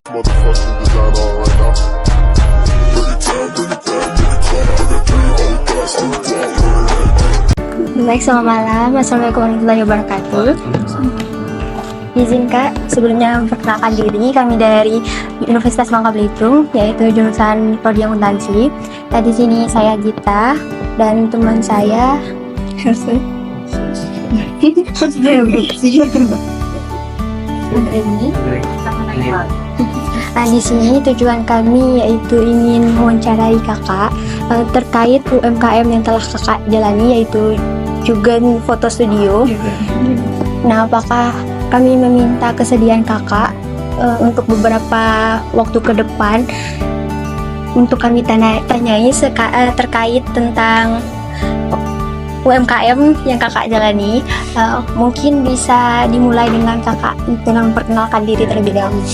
Motherfucking design all right now. Bring it down, bring it down, bring it down. I got 3 old thoughts, I'm down. Baik, selamat malam. Assalamualaikum warahmatullahi wabarakatuh. Izin Kak, sebelumnya perkenalkan diri, kami dari Universitas Bangka Belitung, yaitu jurusan Prodi Akuntansi. Di sini saya Gita dan teman saya Nah, di sini tujuan kami yaitu ingin mewawancarai kakak terkait UMKM yang telah kakak jalani, yaitu Jugen Foto Studio. Nah, apakah kami meminta kesediaan kakak untuk beberapa waktu ke depan untuk kami tanyai terkait tentang UMKM yang kakak jalani. Mungkin bisa dimulai dengan kakak memperkenalkan diri terlebih dahulu.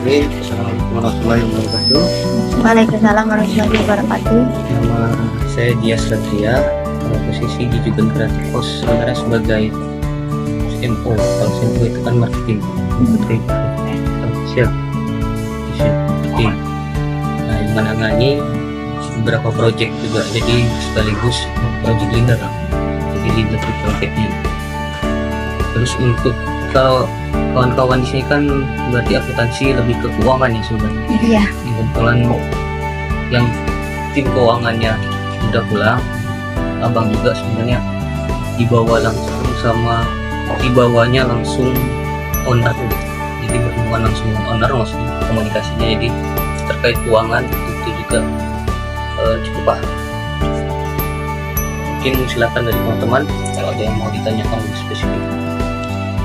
Assalamualaikum warahmatullahi wabarakatuh. Waalaikumsalam warahmatullahi wabarakatuh. Nama saya Dias Satria, posisi di Jugen Creative House sebenarnya sebagai CMO. Kalau CMO itu kan marketing, official, marketing. Nah, yang menangani beberapa project juga, jadi sekaligus project leader, jadi leader di projectnya. Terus untuk kalau kawan-kawan di sini kan berarti akuntansi lebih ke keuangan ya sebenarnya. Iya. Kebetulan yang tim keuangannya udah pulang, abang juga sebenarnya dibawa langsung sama dibawanya langsung owner, jadi berhubungan langsung dengan owner, maksudnya komunikasinya. Jadi terkait keuangan itu juga cukup paham. Mungkin silakan dari teman-teman kalau ada yang mau ditanyakan lebih spesifik.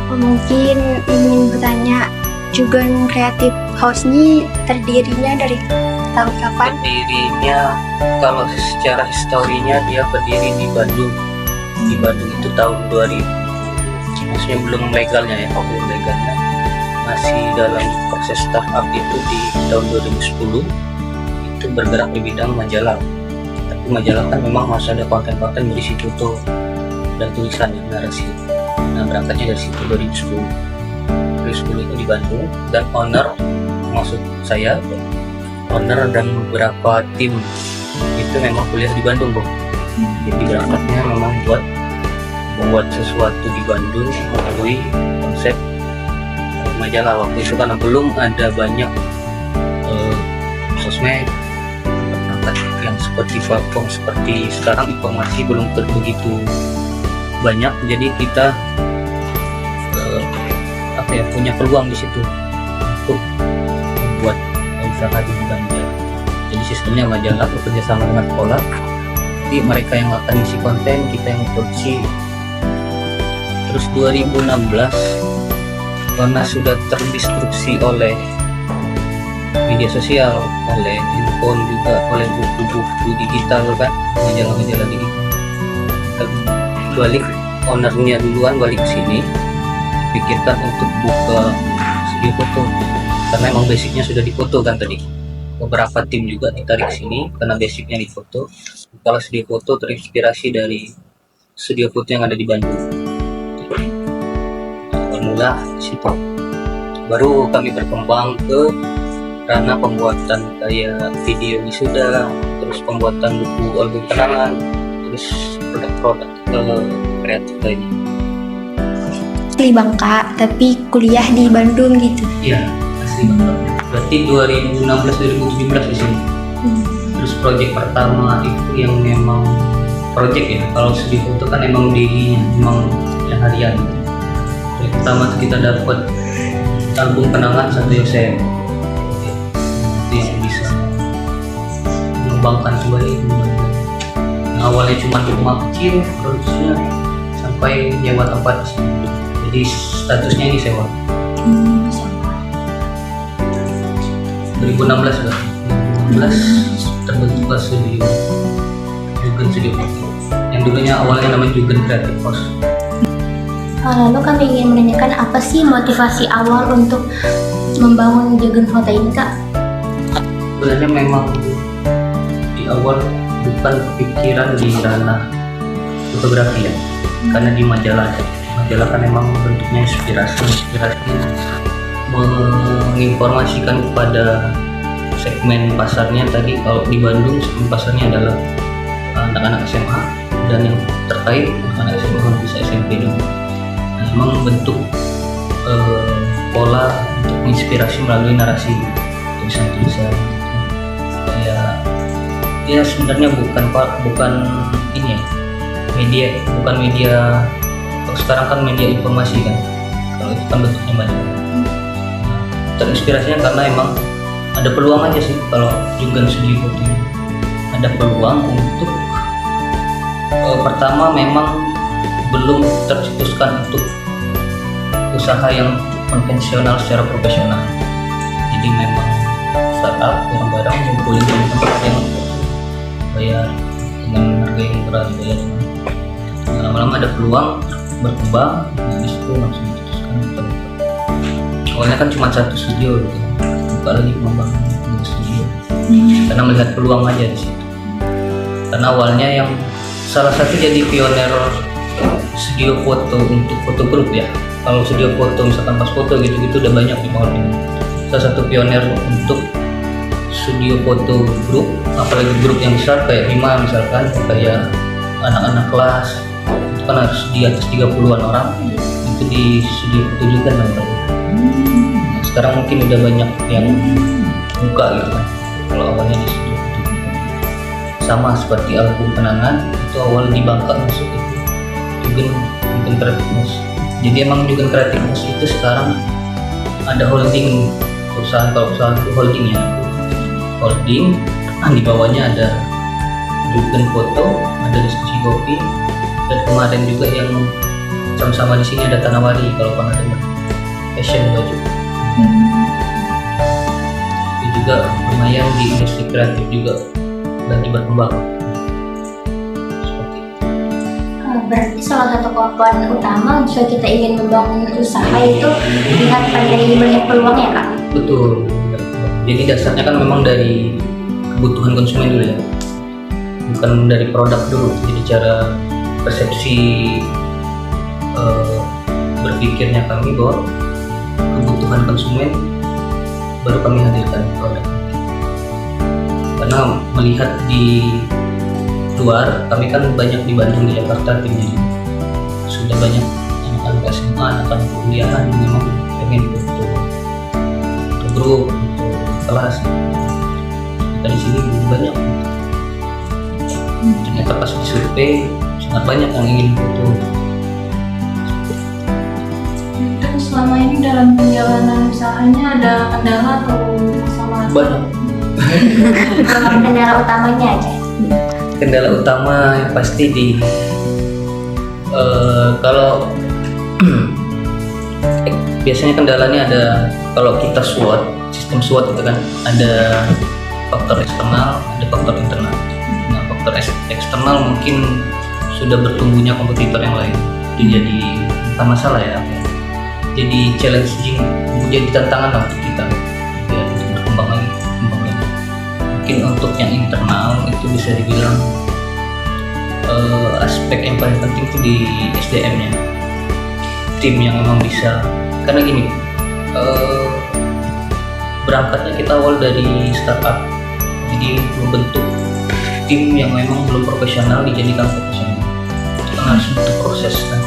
Mungkin ingin bertanya, Jugen Creative House ini terdirinya dari tahun kapan? Berdirinya kalau secara historinya dia berdiri di Bandung. Di Bandung itu tahun 2000. Maksudnya belum legalnya ya, belum legalnya. Masih dalam proses startup itu di tahun 2010. Itu bergerak di bidang majalah. Tapi majalah kan memang masih ada konten-konten berisi foto dan tulisan ya, narasi. Nah, berangkatnya dari situ 2010. 2010 itu di Bandung, dan owner, maksud saya owner dan beberapa tim itu memang kuliah di Bandung, Bu. Jadi berangkatnya memang membuat sesuatu di Bandung melalui konsep majalah. Waktu itu karena belum ada banyak sosmed yang seperti platform seperti sekarang, informasi belum begitu banyak, jadi kita punya peluang di situ untuk membuat usaha di bidang majalah. Jadi sistemnya majalah bekerja sama dengan sekolah, jadi mereka yang akan isi konten, kita yang produksi. Terus 2016 karena sudah terdistruksi oleh media sosial, oleh handphone juga, oleh buku-buku digital kan, majalah-majalah digital, balik ownernya duluan balik ke sini, pikirkan untuk buka studio foto karena emang basicnya sudah difoto kan tadi. Beberapa tim juga ditarik sini karena basicnya di foto. Kalau studio foto terinspirasi dari studio foto yang ada di Bandung. Bermula situ, baru kami berkembang ke ranah pembuatan kayak video wisuda, terus pembuatan buku album kenangan, terus produk-produk kreatif lainnya. Asli Bangka, tapi kuliah di Bandung gitu. Iya, asli Bangka. Berarti 2016-2017 di sini. Terus proyek pertama itu yang memang proyek ya. Kalau studio foto kan emang daily, memang ya harian. Proyek pertama itu kita dapat album kenangan satu Yosef. Itu yang bisa mengembangkan kembali. Nah, awalnya cuma rumah kecil produksinya sampai nyewa tempat di sini. Jadi statusnya ini sewa. 2016 lah. 2016 terbentuklah studio Jugen Studio Foto. Yang dulunya awalnya namanya Jugen Creative House. Lalu kami ingin menanyakan apa sih motivasi awal untuk membangun Jugen Foto ini, Kak? Sebenarnya memang di awal bukan kepikiran di ranah fotografi ya, karena di majalah kan memang bentuknya inspirasi menginformasikan kepada segmen pasarnya. Tadi kalau di Bandung segmen pasarnya adalah anak-anak SMA dan yang terkait anak-anak SMA bisa SMP juga. Nah, memang bentuk pola untuk menginspirasi melalui narasi tulisan-tulisan. Ya sebenarnya bukan ini ya, bukan media. Kalau sekarang kan media informasi kan, kalau itu kan bentuknya banyak. Terinspirasinya karena emang ada peluang aja sih. Kalau Jugan Studio Foto ini ada peluang untuk pertama memang belum tercetuskan untuk usaha yang konvensional secara profesional. Jadi memang startup barang-barang ngumpulin teman-teman yang bayar dengan harga yang murah gitu ya. Lama-lama ada peluang berkembang, di situ langsung dicetuskan. Awalnya kan cuma satu studio gitu, buka lagi membangun studio karena melihat peluang aja di situ. Karena awalnya yang salah satu jadi pioner studio foto untuk foto grup ya. Kalau studio foto misalkan pas foto gitu-gitu udah banyak di Bangor ini. Salah satu pioner untuk studio foto grup, apalagi grup yang besar kayak Bima misalkan, kayak anak-anak kelas itu kan harus di atas 30-an orang, itu di studio foto juga namanya. Nah, sekarang mungkin udah banyak yang buka gitu kan. Kalau awalnya di studio foto sama seperti album Kenangan itu awal di Bangka masuk itu Jugan Kreatif. Jadi emang Jugan Kreatif itu sekarang ada holding perusahaan. Kalau perusahaan itu holding ya, holding di bawahnya ada Jugan Foto, ada Diskusi Kopi, dan kemarin juga yang sama-sama di sini ada Tanawari kalau pernah dengar, fashion baju. Itu juga lumayan di industri kreatif juga lagi berkembang. Berarti salah satu kemampuan utama jika kita ingin membangun usaha itu lihat pandai melihat peluang ya Kak? Betul. Jadi dasarnya kan memang dari kebutuhan konsumen dulu ya, bukan dari produk dulu. Jadi cara persepsi berpikirnya kami bahwa kebutuhan konsumen baru kami hadirkan produk. Karena melihat di luar, kami kan banyak di Bandung, di Jakarta timnya juga. Sudah banyak anak-anak SMA, anak-anak kuliahan yang memang pengen foto grup, foto kelas. Kita di sini banyak. Ternyata pas disurvei sangat banyak yang ingin foto. Dan selama ini dalam perjalanan usahanya ada kendala atau masalah? Banyak. Kendala utamanya aja. Kendala utama yang pasti di kalau biasanya kendalanya ada kalau kita SWOT, sistem SWOT itu kan ada faktor eksternal, ada faktor internal. Nah, faktor eksternal mungkin sudah bertumbuhnya kompetitor yang lain, itu jadi bukan masalah ya. Jadi challenging, jadi tantangan lah untuk kita ya, untuk berkembang lagi. Mungkin untuk yang internal itu bisa dibilang aspek yang paling penting itu di SDM-nya, tim yang memang bisa. Karena gini, berangkatnya kita awal dari startup, jadi membentuk tim yang memang belum profesional dijadikan profesional. Itu kan harus butuh proses kan,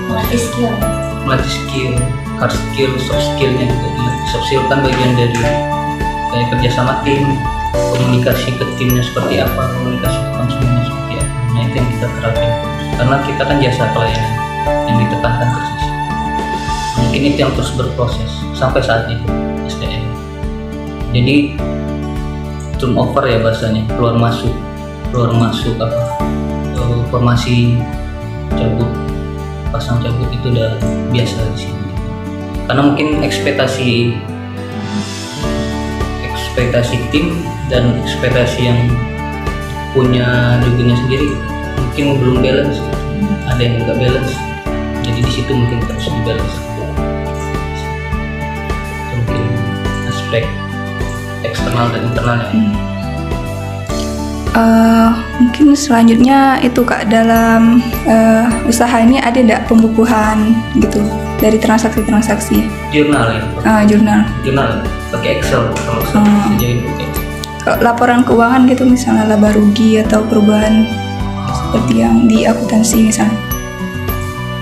melatih skill, hard skill, soft skillnya juga. Soft skill kan bagian dari kayak kerja sama tim, komunikasi ke timnya seperti apa, komunikasi ke konsumennya seperti apa. Nah itu yang kita terapin, karena kita kan jasa pelayanan yang ditekankan ke sisi. Mungkin itu yang terus berproses sampai saat ini SDM. Jadi turnover ya bahasanya, keluar masuk apa, formasi cabut, pasang cabut itu udah biasa di sini. Karena mungkin ekspektasi tim dan ekspektasi yang punya Jugannya sendiri mungkin belum balance, ada yang nggak balance. Jadi di situ mungkin harus dibalance. Itu mungkin aspek eksternal dan internalnya. Mungkin selanjutnya itu Kak, dalam usaha ini ada nggak pembukuan gitu dari transaksi-transaksi Jurnal ya. jurnal. Jurnal pakai Excel kalau Hmm. sejauh ini. Laporan keuangan gitu misalnya laba rugi atau perubahan seperti yang di akuntansi misalnya.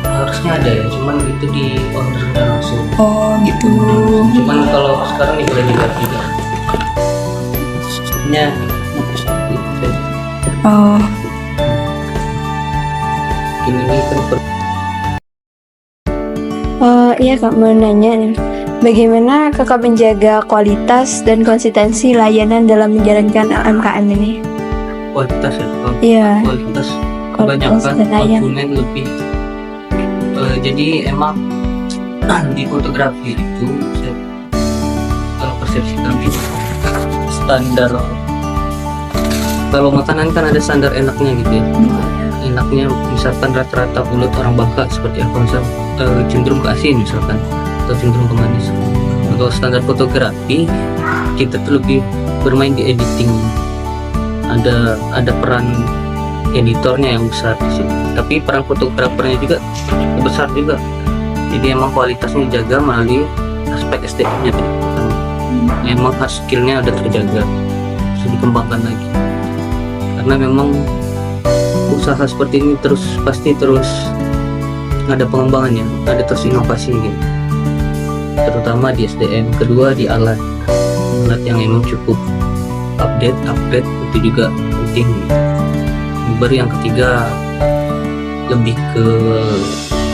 Harusnya ada ya, cuman itu di ordernya langsung. Oh gitu. Cuman kalau sekarang nih boleh dilihat juga. Sistemnya seperti itu. Oh, Ini kan Iya kak, mau nanya nih. Bagaimana kakak menjaga kualitas dan konsistensi layanan dalam menjalankan UMKM ini? kualitas ya. Kalau Iya, kualitas kualitas kebanyakan dan layanan. konsumen lebih. Jadi emang di fotografi itu kalau persepsi kami standar, kalau makanan kan ada standar enaknya gitu ya. Enaknya misalkan rata-rata mulut orang Bangka seperti apa, misal cenderung ke asin misalkan atau cenderung ke manis. Kalau standar fotografi kita tuh lebih bermain di editing, ada peran editornya yang besar di situ, tapi peran fotografernya juga besar juga. Jadi emang kualitasnya dijaga melalui aspek estetiknya tadi. Emang skillnya udah terjaga, terus dikembangkan lagi, karena memang usaha seperti ini pasti terus ada pengembangannya, ada terus inovasi gitu, terutama di SDM. Kedua di alat yang emang cukup update itu juga penting gitu. Baru yang ketiga lebih ke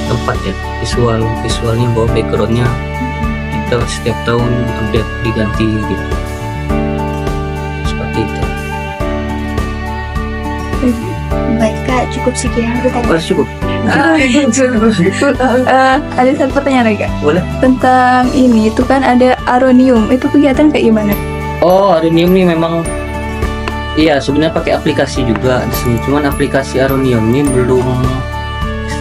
tempat ya, visualnya, bawa backgroundnya kita setiap tahun update, diganti gitu, seperti itu. Baik kak, cukup sekian pertanyaan. Oh, cukup. Ada satu pertanyaan lagi Kak. Boleh. Tentang ini itu kan ada Aronium, itu kegiatan kayak gimana? Oh, Aronium ini memang iya sebenarnya pakai aplikasi juga di sini. Cuman aplikasi Aronium ini belum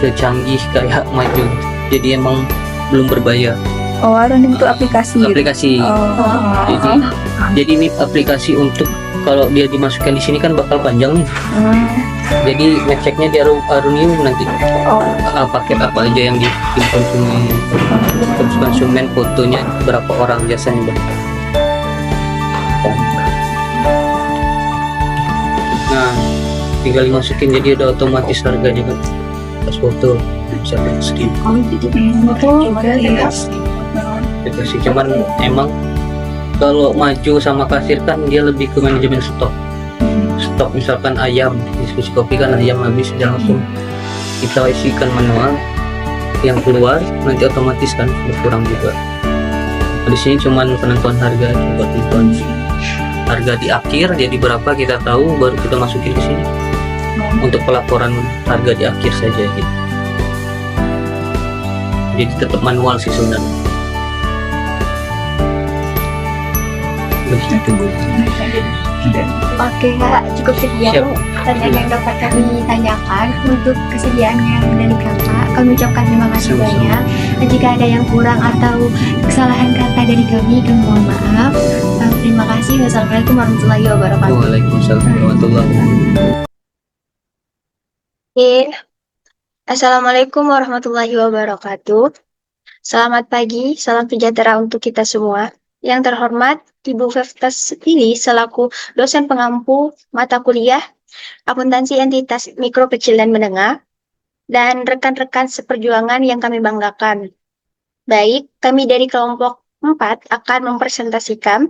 secanggih kayak Maju. Jadi emang belum berbayar. Oh, Aronium itu aplikasi gitu? Aplikasi. Oh. Jadi ini aplikasi untuk kalau dia dimasukkan di sini kan bakal panjang nih. Jadi ngeceknya di Aronium nanti paket apa aja yang dikonsumsi konsumen, fotonya berapa orang biasanya. Nah, tinggal dimasukin jadi udah otomatis harganya kan. Pas foto bisa skip. Aplikasi cuman emang kalau Maju sama Kasir kan dia lebih ke manajemen stok. Stok misalkan ayam, diskusi kopi kan ayam habis dia langsung kita isikan manual, yang keluar nanti otomatis kan berkurang juga. Di sini cuman penentuan harga, buat penentuan harga di akhir jadi berapa kita tahu, baru kita masukin ke sini untuk pelaporan harga di akhir saja gitu. Jadi tetap manual sih sebenarnya. Begitu. Oke kak, cukup sekian Siap. pertanyaan yang dapat kami tanyakan. Untuk kesediaannya dari kakak, kami ucapkan terima kasih Sama-sama. banyak. Dan jika ada yang kurang atau kesalahan kata dari kami mohon maaf. Terima kasih. Wassalamualaikum warahmatullahi wabarakatuh. Waalaikumsalam warahmatullahi wabarakatuh. Oke. Assalamualaikum warahmatullahi wabarakatuh. Selamat pagi, salam sejahtera untuk kita semua. Yang terhormat, Ibu Feftas Lili selaku dosen pengampu mata kuliah Akuntansi Entitas Mikro Kecil dan Menengah, dan rekan-rekan seperjuangan yang kami banggakan. Baik, kami dari kelompok 4 akan mempresentasikan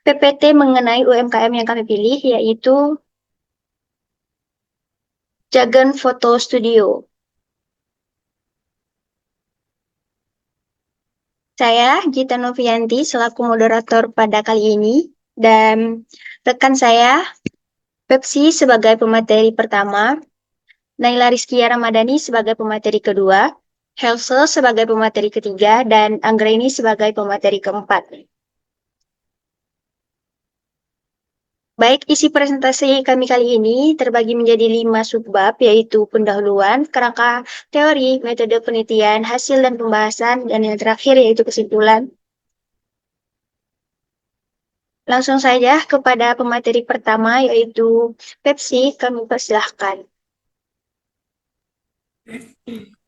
PPT mengenai UMKM yang kami pilih, yaitu Jagen Photo Studio. Saya Gita Novianti selaku moderator pada kali ini, dan rekan saya Pepsi sebagai pemateri pertama, Naila Rizkia Ramadhani sebagai pemateri kedua, Helse sebagai pemateri ketiga, dan Anggraini sebagai pemateri keempat. Baik, isi presentasi kami kali ini terbagi menjadi 5 subbab, yaitu pendahuluan, kerangka teori, metode penelitian, hasil dan pembahasan, dan yang terakhir yaitu kesimpulan. Langsung saja kepada pemateri pertama, yaitu Pepsi, kami persilahkan.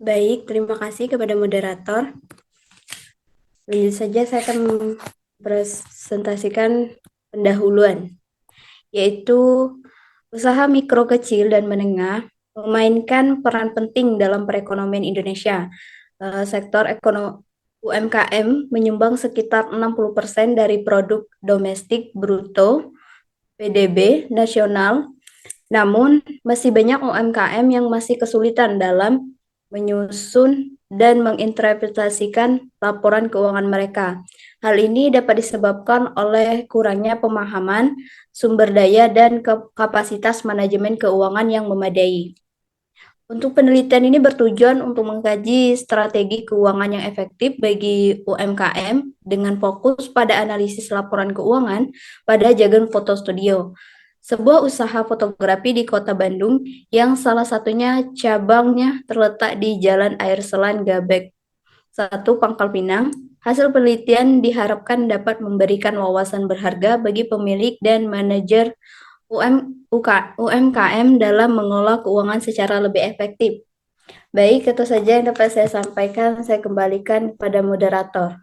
Baik, terima kasih kepada moderator. Lanjut saja saya akan mempresentasikan pendahuluan, yaitu usaha mikro kecil dan menengah memainkan peran penting dalam perekonomian Indonesia. Sektor ekonomi UMKM menyumbang sekitar 60% dari produk domestik bruto PDB nasional. Namun, masih banyak UMKM yang masih kesulitan dalam menyusun dan menginterpretasikan laporan keuangan mereka. Hal ini dapat disebabkan oleh kurangnya pemahaman, sumber daya, dan kapasitas manajemen keuangan yang memadai. Untuk penelitian ini bertujuan untuk mengkaji strategi keuangan yang efektif bagi UMKM dengan fokus pada analisis laporan keuangan pada Jagan Foto Studio, sebuah usaha fotografi di Kota Bandung yang salah satunya cabangnya terletak di Jalan Air Selan Gabek 1 Pangkal Pinang. Hasil penelitian diharapkan dapat memberikan wawasan berharga bagi pemilik dan manajer UMKM dalam mengelola keuangan secara lebih efektif. Baik, itu saja yang dapat saya sampaikan. Saya kembalikan kepada moderator.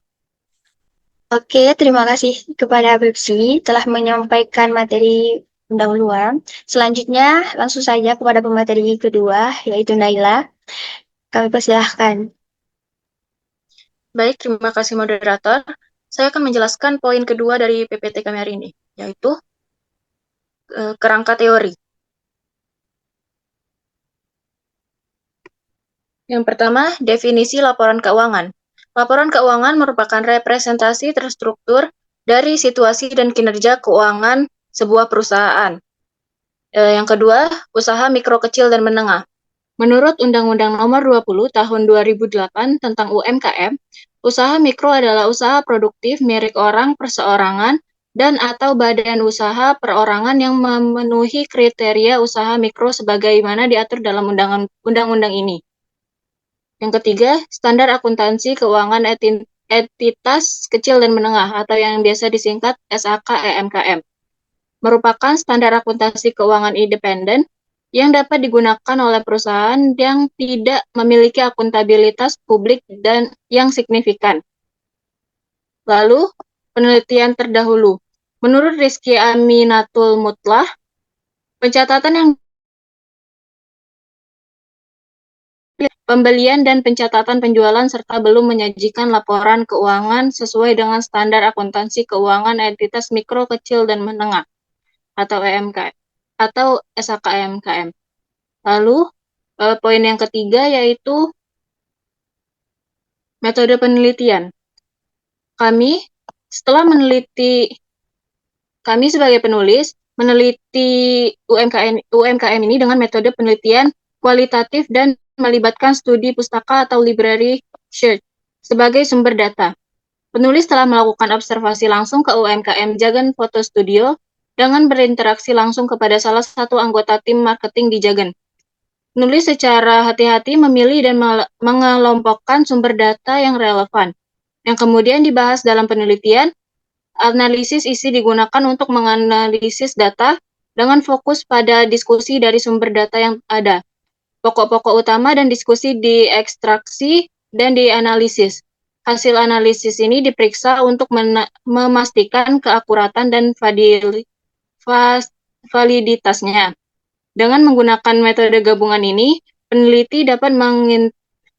Oke, terima kasih kepada Bepsi telah menyampaikan materi pendahuluan. Selanjutnya, langsung saja kepada pemateri kedua, yaitu Naila. Kami persilahkan. Baik, terima kasih moderator. Saya akan menjelaskan poin kedua dari PPT kami hari ini, yaitu kerangka teori. Yang pertama, definisi laporan keuangan. Laporan keuangan merupakan representasi terstruktur dari situasi dan kinerja keuangan sebuah perusahaan. Yang kedua, usaha mikro kecil dan menengah. Menurut Undang-Undang Nomor 20 Tahun 2008 tentang UMKM, usaha mikro adalah usaha produktif milik orang perseorangan dan atau badan usaha perorangan yang memenuhi kriteria usaha mikro sebagaimana diatur dalam undang-undang ini. Yang ketiga, standar akuntansi keuangan entitas kecil dan menengah atau yang biasa disingkat SAK-EMKM. Merupakan standar akuntansi keuangan independen yang dapat digunakan oleh perusahaan yang tidak memiliki akuntabilitas publik dan yang signifikan. Lalu, penelitian terdahulu. Menurut Rizky Aminatul Mutlah, pencatatan yang pembelian dan pencatatan penjualan serta belum menyajikan laporan keuangan sesuai dengan standar akuntansi keuangan entitas mikro, kecil, dan menengah atau EMK atau SAK-EMKM. Lalu, poin yang ketiga yaitu metode penelitian. Kami sebagai penulis meneliti UMKM ini dengan metode penelitian kualitatif dan melibatkan studi pustaka atau library search sebagai sumber data. Penulis telah melakukan observasi langsung ke UMKM Jagan Foto Studio dengan berinteraksi langsung kepada salah satu anggota tim marketing di Jagan. Penulis secara hati-hati memilih dan mengelompokkan sumber data yang relevan, yang kemudian dibahas dalam penelitian. Analisis isi digunakan untuk menganalisis data dengan fokus pada diskusi dari sumber data yang ada. Pokok-pokok utama dan diskusi diekstraksi dan dianalisis. Hasil analisis ini diperiksa untuk memastikan keakuratan dan validitasnya. Dengan menggunakan metode gabungan ini, peneliti dapat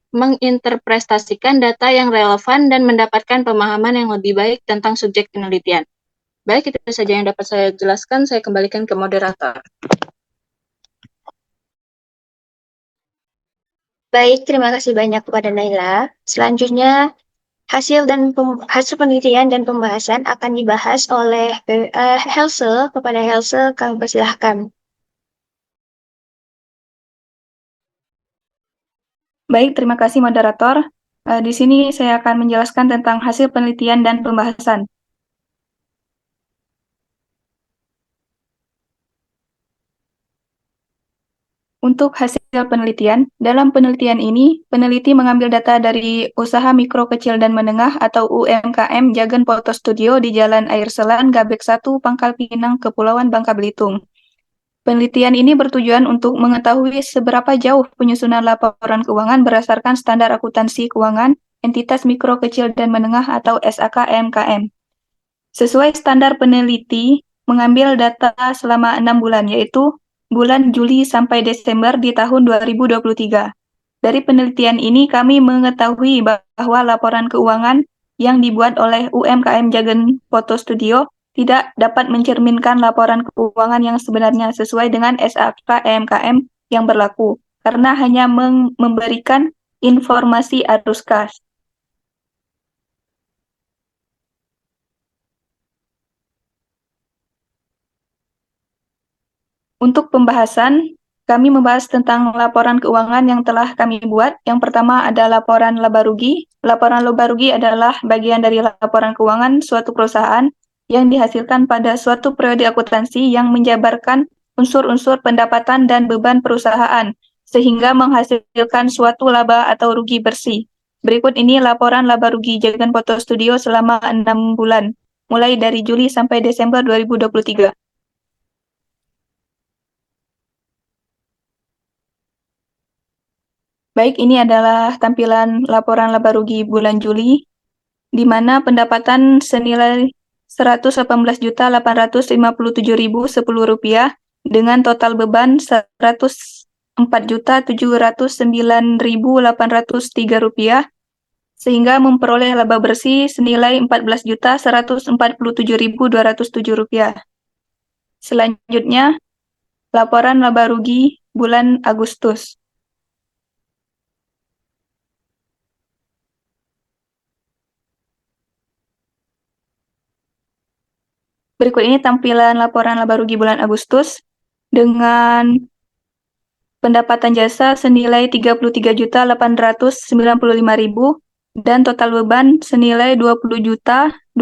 menginterpretasikan data yang relevan dan mendapatkan pemahaman yang lebih baik tentang subjek penelitian. Baik, itu saja yang dapat saya jelaskan. Saya kembalikan ke moderator. Baik, terima kasih banyak kepada Naila. Selanjutnya, hasil penelitian dan pembahasan akan dibahas oleh Helse. Kepada Helse, kami persilahkan. Baik, terima kasih moderator. Di sini saya akan menjelaskan tentang hasil penelitian dan pembahasan. Untuk hasil penelitian, dalam penelitian ini, peneliti mengambil data dari usaha mikro kecil dan menengah atau UMKM Jagan Foto Studio di Jalan Air Selan, Gabek 1, Pangkal Pinang, Kepulauan Bangka Belitung. Penelitian ini bertujuan untuk mengetahui seberapa jauh penyusunan laporan keuangan berdasarkan standar akuntansi keuangan entitas mikro, kecil, dan menengah atau SAK MKM. Sesuai standar peneliti, mengambil data selama 6 bulan, yaitu bulan Juli sampai Desember di tahun 2023. Dari penelitian ini, kami mengetahui bahwa laporan keuangan yang dibuat oleh UMKM Jagen Photo Studio tidak dapat mencerminkan laporan keuangan yang sebenarnya sesuai dengan SAK MKM yang berlaku, karena hanya memberikan informasi arus kas. Untuk pembahasan, kami membahas tentang laporan keuangan yang telah kami buat. Yang pertama ada laporan laba rugi. Laporan laba rugi adalah bagian dari laporan keuangan suatu perusahaan yang dihasilkan pada suatu periode akuntansi yang menjabarkan unsur-unsur pendapatan dan beban perusahaan, sehingga menghasilkan suatu laba atau rugi bersih. Berikut ini laporan laba rugi Jagen Photo Studio selama 6 bulan, mulai dari Juli sampai Desember 2023. Baik, ini adalah tampilan laporan laba rugi bulan Juli, di mana pendapatan senilai Rp118.857.010 dengan total beban Rp104.709.803, sehingga memperoleh laba bersih senilai Rp14.147.207. Selanjutnya, laporan laba rugi bulan Agustus. Berikut ini tampilan laporan laba rugi bulan Agustus dengan pendapatan jasa senilai Rp33.895.000 dan total beban senilai Rp20.204.521,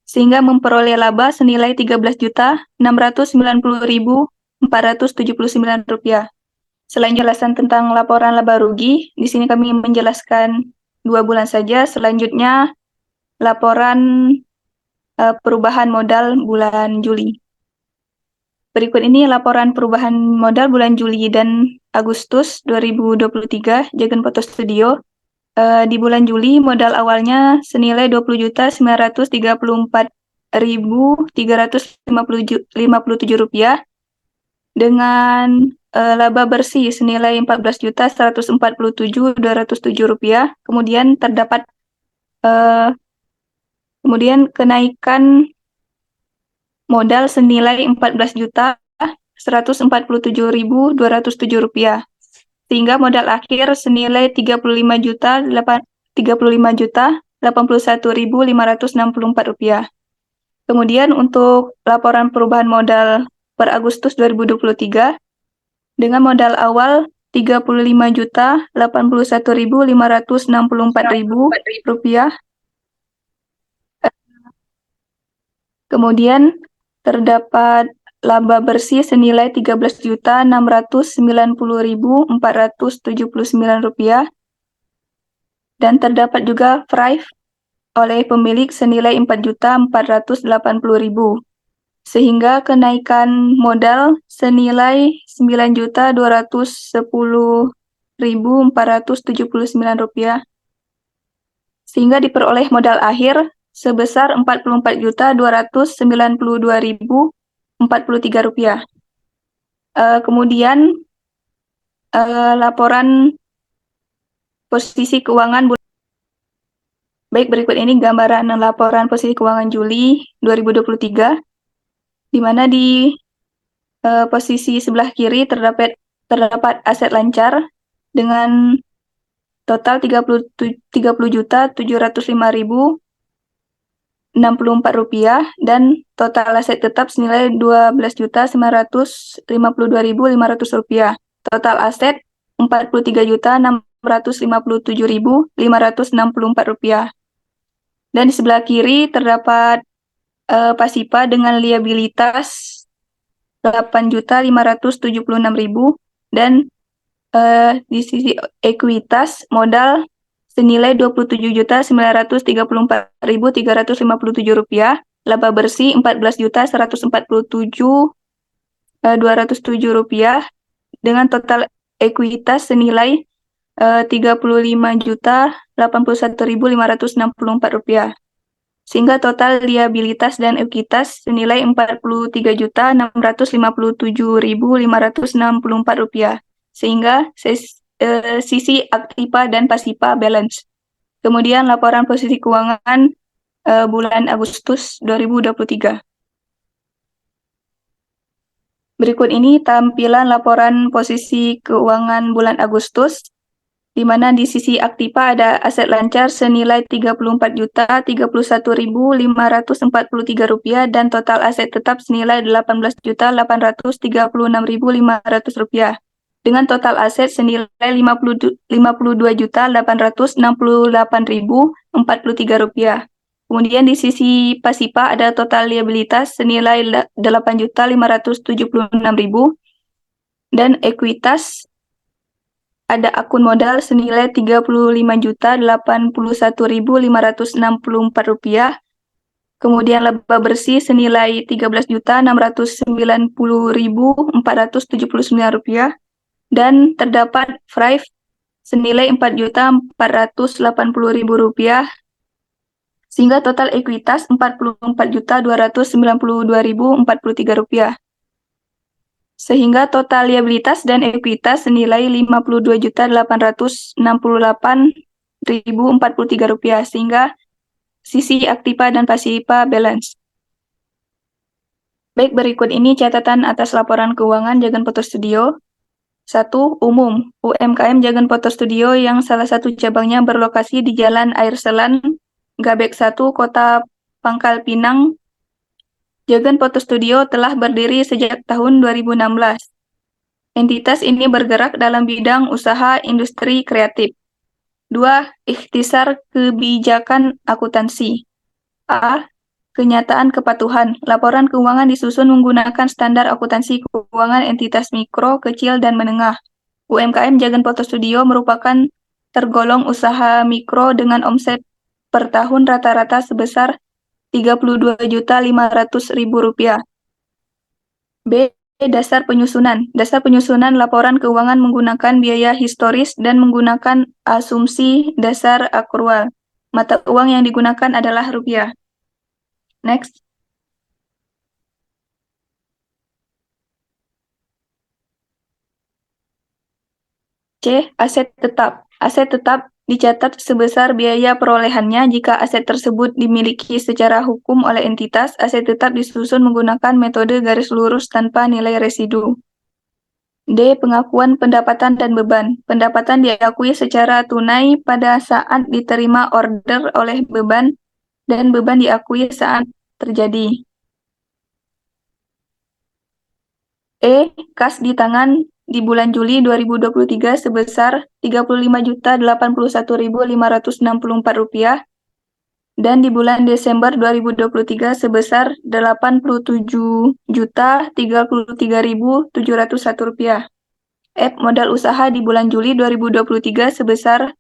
sehingga memperoleh laba senilai Rp13.690.479. Selain jelasan tentang laporan laba rugi, di sini kami menjelaskan 2 bulan saja. Selanjutnya laporan perubahan modal bulan Juli. Berikut ini laporan perubahan modal bulan Juli dan Agustus 2023 Jagen Photo Studio. Di bulan Juli modal awalnya senilai Rp20.934.357 dengan laba bersih senilai Rp14.147.207. Kemudian kenaikan modal senilai Rp14.147.207, sehingga modal akhir senilai Rp35.081.564. Kemudian untuk laporan perubahan modal per Agustus 2023, dengan modal awal Rp35.081.564. Kemudian terdapat laba bersih senilai Rp13.690.479 dan terdapat juga FRIF oleh pemilik senilai Rp4.480.000, sehingga kenaikan modal senilai Rp9.210.479, sehingga diperoleh modal akhir sebesar Rp44.292.043. Kemudian laporan posisi keuangan Baik, berikut ini gambaran laporan posisi keuangan Juli 2023, di mana di posisi sebelah kiri terdapat aset lancar dengan total Rp30.705.064 dan total aset tetap senilai Rp12.952.500. Total aset Rp43.657.564. Dan di sebelah kiri terdapat pasipa dengan liabilitas Rp8.576.000 dan di sisi ekuitas modal senilai Rp27.934.357 laba bersih Rp14.147.207 dengan total ekuitas senilai Rp35.081.564, sehingga total liabilitas dan ekuitas senilai Rp43.657.564, sehingga sisi aktiva dan pasifa balance. Kemudian laporan posisi keuangan bulan Agustus 2023. Berikut ini tampilan laporan posisi keuangan bulan Agustus, di mana di sisi aktiva ada aset lancar senilai Rp34.031.543 dan total aset tetap senilai Rp18.836.500 dengan total aset senilai Rp52.868.043. Kemudian di sisi pasifa ada total liabilitas senilai Rp8.576.000 dan ekuitas ada akun modal senilai Rp35.081.564. Kemudian laba bersih senilai Rp13.690.479 dan terdapat FRIF senilai Rp4.480.000 sehingga total ekuitas Rp44.292.043. Sehingga total liabilitas dan ekuitas senilai Rp52.868.043, sehingga sisi aktiva dan pasifa balance. Baik, berikut ini catatan atas laporan keuangan Jagan Photo Studio. 1. Umum, UMKM Jagan Photo Studio yang salah satu cabangnya berlokasi di Jalan Air Selan, Gabek 1, Kota Pangkal Pinang. Jagan Photo Studio telah berdiri sejak tahun 2016. Entitas ini bergerak dalam bidang usaha industri kreatif. 2. Ikhtisar kebijakan akuntansi. A. Kenyataan kepatuhan. Laporan keuangan disusun menggunakan standar akuntansi keuangan entitas mikro, kecil, dan menengah. UMKM Jagan Photo Studio merupakan tergolong usaha mikro dengan omset per tahun rata-rata sebesar Rp32.500.000. B. Dasar penyusunan. Dasar penyusunan laporan keuangan menggunakan biaya historis dan menggunakan asumsi dasar akrual. Mata uang yang digunakan adalah rupiah. Next. C. Aset tetap. Aset tetap dicatat sebesar biaya perolehannya jika aset tersebut dimiliki secara hukum oleh entitas. Aset tetap disusun menggunakan metode garis lurus tanpa nilai residu. D. Pengakuan pendapatan dan beban. Pendapatan diakui secara tunai pada saat diterima order oleh beban dan beban diakui saat terjadi. E. Kas di tangan di bulan Juli 2023 sebesar Rp35.081.564 dan di bulan Desember 2023 sebesar Rp87.033.701. F. Modal usaha di bulan Juli 2023 sebesar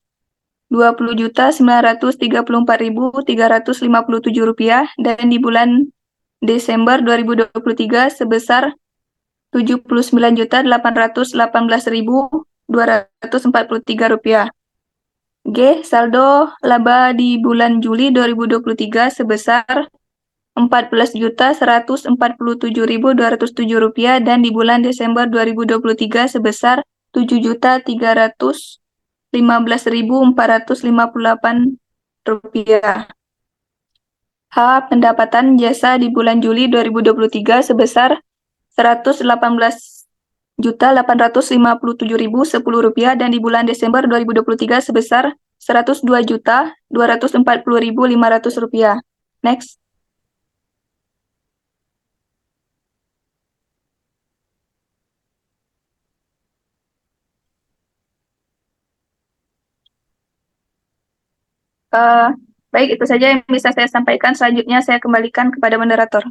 Rp29.934.357 dan di bulan Desember 2023 sebesar Rp79.818.243. G. Saldo laba di bulan Juli 2023 sebesar Rp14.147.207 dan di bulan Desember 2023 sebesar Rp7.315.458. H. Pendapatan jasa di bulan Juli 2023 sebesar Rp118.857.010 dan di bulan Desember 2023 sebesar Rp102.240.500. Next. Baik, itu saja yang bisa saya sampaikan. Selanjutnya saya kembalikan kepada moderator.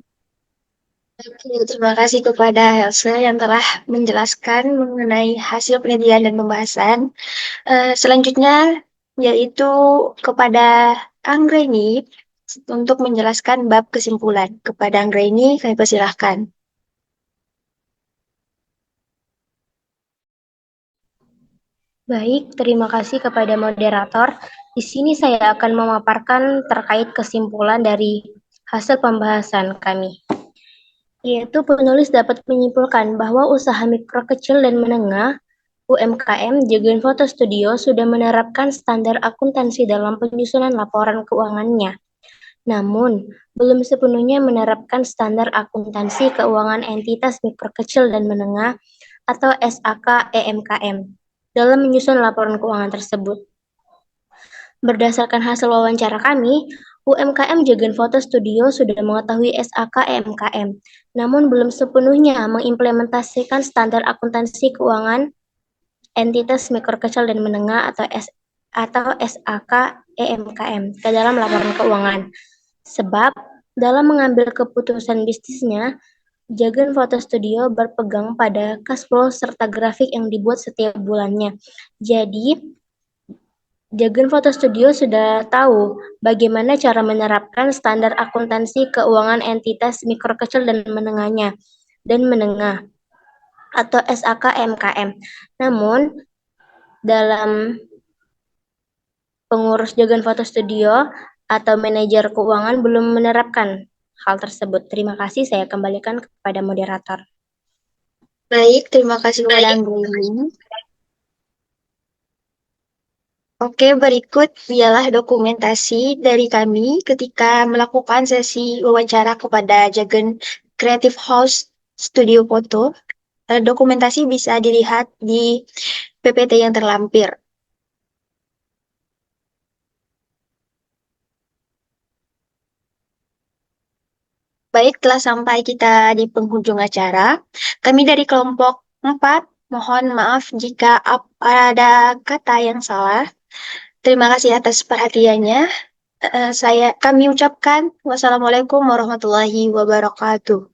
Oke, terima kasih kepada Elsa yang telah menjelaskan mengenai hasil penelitian dan pembahasan. Selanjutnya yaitu kepada Anggreni untuk menjelaskan bab kesimpulan. Kepada Anggraini, kami persilahkan. Baik, terima kasih kepada moderator. Di sini saya akan memaparkan terkait kesimpulan dari hasil pembahasan kami. Yaitu penulis dapat menyimpulkan bahwa usaha mikro kecil dan menengah UMKM Jagan Foto Studio sudah menerapkan standar akuntansi dalam penyusunan laporan keuangannya. Namun, belum sepenuhnya menerapkan standar akuntansi keuangan entitas mikro kecil dan menengah atau SAK EMKM dalam menyusun laporan keuangan tersebut. Berdasarkan hasil wawancara kami, UMKM Jagan Foto Studio sudah mengetahui SAK EMKM, namun belum sepenuhnya mengimplementasikan standar akuntansi keuangan entitas mikro kecil dan menengah atau SAK EMKM ke dalam laporan keuangan. Sebab dalam mengambil keputusan bisnisnya, Jagan Foto Studio berpegang pada cash flow serta grafik yang dibuat setiap bulannya. Jadi, Jagan Foto Studio sudah tahu bagaimana cara menerapkan standar akuntansi keuangan entitas mikro kecil dan menengah atau SAK MKM. Namun, dalam pengurus Jagan Foto Studio atau manajer keuangan belum menerapkan hal tersebut. Terima kasih, saya kembalikan kepada moderator. Baik, terima kasih kepada Anggraini. Oke, berikut ialah dokumentasi dari kami ketika melakukan sesi wawancara kepada Jagan Creative House Studio Foto. Dokumentasi bisa dilihat di PPT yang terlampir. Baik, telah sampai kita di penghujung acara. Kami dari kelompok 4, mohon maaf jika ada kata yang salah. Terima kasih atas perhatiannya. Kami ucapkan wassalamualaikum warahmatullahi wabarakatuh.